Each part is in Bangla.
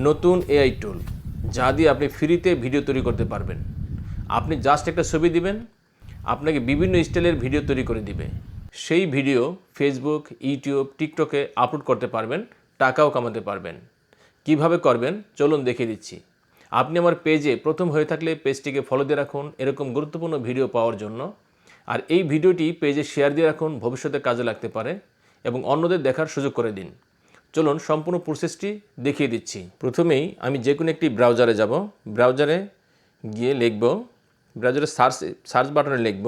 নতুন এআই টুল যা দিয়ে আপনি ফ্রিতে ভিডিও তৈরি করতে পারবেন। আপনি জাস্ট একটা ছবি দিবেন, আপনাকে বিভিন্ন স্টাইলের ভিডিও তৈরি করে দিবে। সেই ভিডিও ফেসবুক, ইউটিউব, টিকটকে আপলোড করতে পারবেন, টাকাও কামাতে পারবেন। কিভাবে করবেন চলুন দেখিয়ে দিচ্ছি। আপনি আমার পেজে প্রথম হয়ে থাকলে পেজটিকে ফলো দিয়ে রাখুন এরকম গুরুত্বপূর্ণ ভিডিও পাওয়ার জন্য। আর এই ভিডিওটি পেজে শেয়ার দিয়ে রাখুন, ভবিষ্যতে কাজে লাগতে পারে এবং অন্যদের দেখার সুযোগ করে দিন। চলুন সম্পূর্ণ প্রসেসটি দেখিয়ে দিচ্ছি। প্রথমেই আমি যে কোনো একটি ব্রাউজারে যাব। ব্রাউজারে গিয়ে লিখব, ব্রাউজারে সার্চ বাটনে লিখব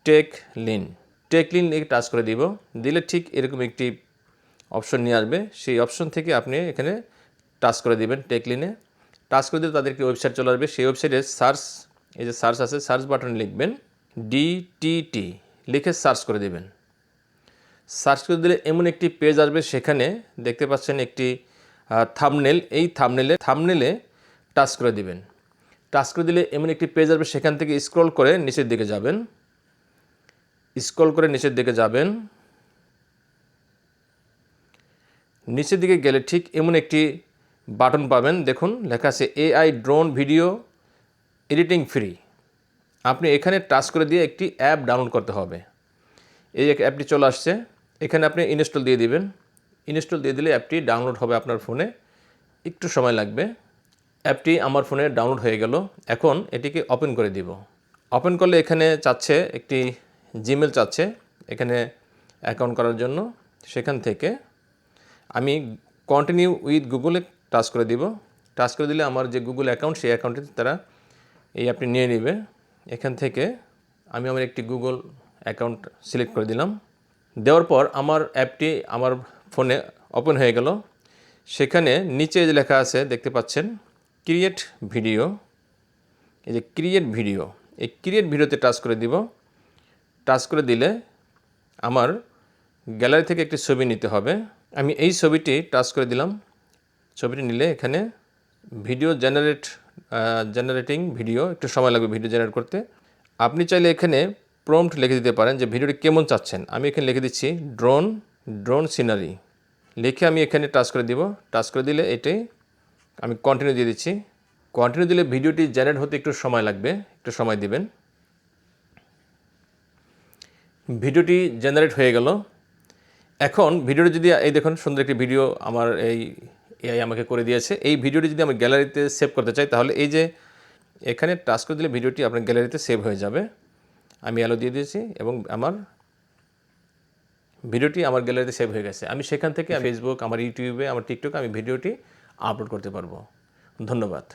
টেকলিন। টেকলিন লিখে টাচ করে দিব। দিলে ঠিক এরকম একটি অপশন নিয়ে আসবে। সেই অপশন থেকে আপনি এখানে টাচ করে দিবেন টেকলিনে। টাচ করে দিলে তাদেরকে ওয়েবসাইট চলে আসবে। সেই ওয়েবসাইটে এই যে সার্চ আছে, সার্চ বাটনে লিখবেন ডিটিটি লিখে সার্চ করে দেবেন। সার্চ করে দিলে এমন একটি পেজ আসবে, সেখানে দেখতে পাচ্ছেন একটি থাম্বনেল। এই থাম্বনেলে টাচ করে দিবেন। টাচ করে দিলে এমন একটি পেজ আসবে, সেখান থেকে স্ক্রল করে নিচের দিকে যাবেন। নিচের দিকে গেলে ঠিক এমন একটি বাটন পাবেন, দেখুন লেখা আছে AI drone video editing free. আপনি এখানে টাচ করে দিয়ে একটি অ্যাপ ডাউনলোড করতে হবে। এই অ্যাপটি চলে আসছে, এখানে আপনি ইনস্টল দিয়ে দিবেন। ইনস্টল দিয়ে দিলে অ্যাপটি ডাউনলোড হবে আপনার ফোনে, একটু সময় লাগবে। অ্যাপটি আমার ফোনে ডাউনলোড হয়ে গেল। এখন এটিকে ওপেন করে দিব। ওপেন করলে এখানে চাচ্ছে একটি জিমেল চাচ্ছে এখানে অ্যাকাউন্ট করার জন্য। সেখান থেকে আমি কন্টিনিউ উইথ গুগলে টাচ করে দিব। টাচ করে দিলে আমার যে গুগল অ্যাকাউন্ট, সেই অ্যাকাউন্টে তারা এই অ্যাপটি নিয়ে নেবে। এখান থেকে আমি আমার একটি গুগল অ্যাকাউন্ট সিলেক্ট করে দিলাম। দেওয়ার পর আমার অ্যাপটি আমার ফোনে ওপেন হয়ে গেল। সেখানে নিচে যে লেখা আছে দেখতে পাচ্ছেন ক্রিয়েট ভিডিও। এই যে ক্রিয়েট ভিডিও, এই ক্রিয়েট ভিডিওতে টাচ করে দিব। টাচ করে দিলে আমার গ্যালারি থেকে একটি ছবি নিতে হবে। আমি এই ছবিটি টাচ করে দিলাম। ছবিটি নিলে এখানে ভিডিও জেনারেটিং ভিডিও, একটু সময় লাগবে ভিডিও জেনারেট করতে। আপনি চাইলে এখানে প্রম্পট লিখে দিতে পারেন যে ভিডিওটি কেমন চাচ্ছেন। আমি এখানে লিখে দিচ্ছি ড্রোন সিনারি। লিখে আমি এখানে টাচ করে দিব। টাচ করে দিলে এটি আমি কন্টিনিউ দিয়ে দিচ্ছি। কন্টিনিউ দিলে ভিডিওটি জেনারেট হতে একটু সময় লাগবে, একটু সময় দিবেন। ভিডিওটি জেনারেট হয়ে গেল। এখন ভিডিওটি যদি এই দেখুন সুন্দর একটি ভিডিও আমার এই এআই আমাকে করে দিয়েছে। এই ভিডিওটি যদি আমি গ্যালারিতে সেভ করতে চাই, তাহলে এই যে এখানে টাচ করে দিলে ভিডিওটি আপনার গ্যালারিতে সেভ হয়ে যাবে। আমি অ্যালো দিয়ে দিয়েছি এবং আমার ভিডিওটি আমার গ্যালারিতে সেভ হয়ে গেছে। আমি সেখান থেকে ফেসবুক, আমার ইউটিউবে, আমার টিকটকে আমি ভিডিওটি আপলোড করতে পারবো। ধন্যবাদ।